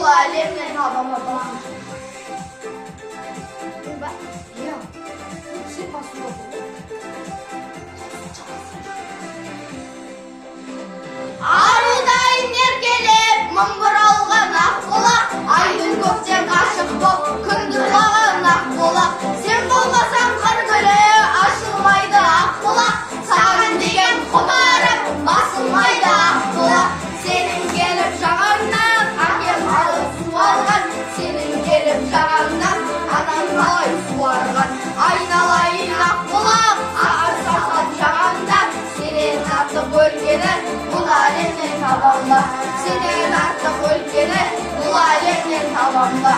бұл әлемнен табама бақ. Арудайын еркелеп, мың бұралған ақ бұлақ, айдың көктен қашық боп, күнді ұлаған ақ бұлақ. Сен болмасаң қыр гүлі, ашылмайды ақ бұлақ. Саған деген құмарым, басылмайды ақ бұлақ. Сенің келіп жағаңнан, әкем алып су алған. Сенің келіп жағаңнан, анам қалай суарған. Айналайын ақ бұлақ, ағар саған жағаңда. Сенен артық өлкені, бұл әлемнен табам ба. Сенен артық өлкені, бұл әлемнен табам ба.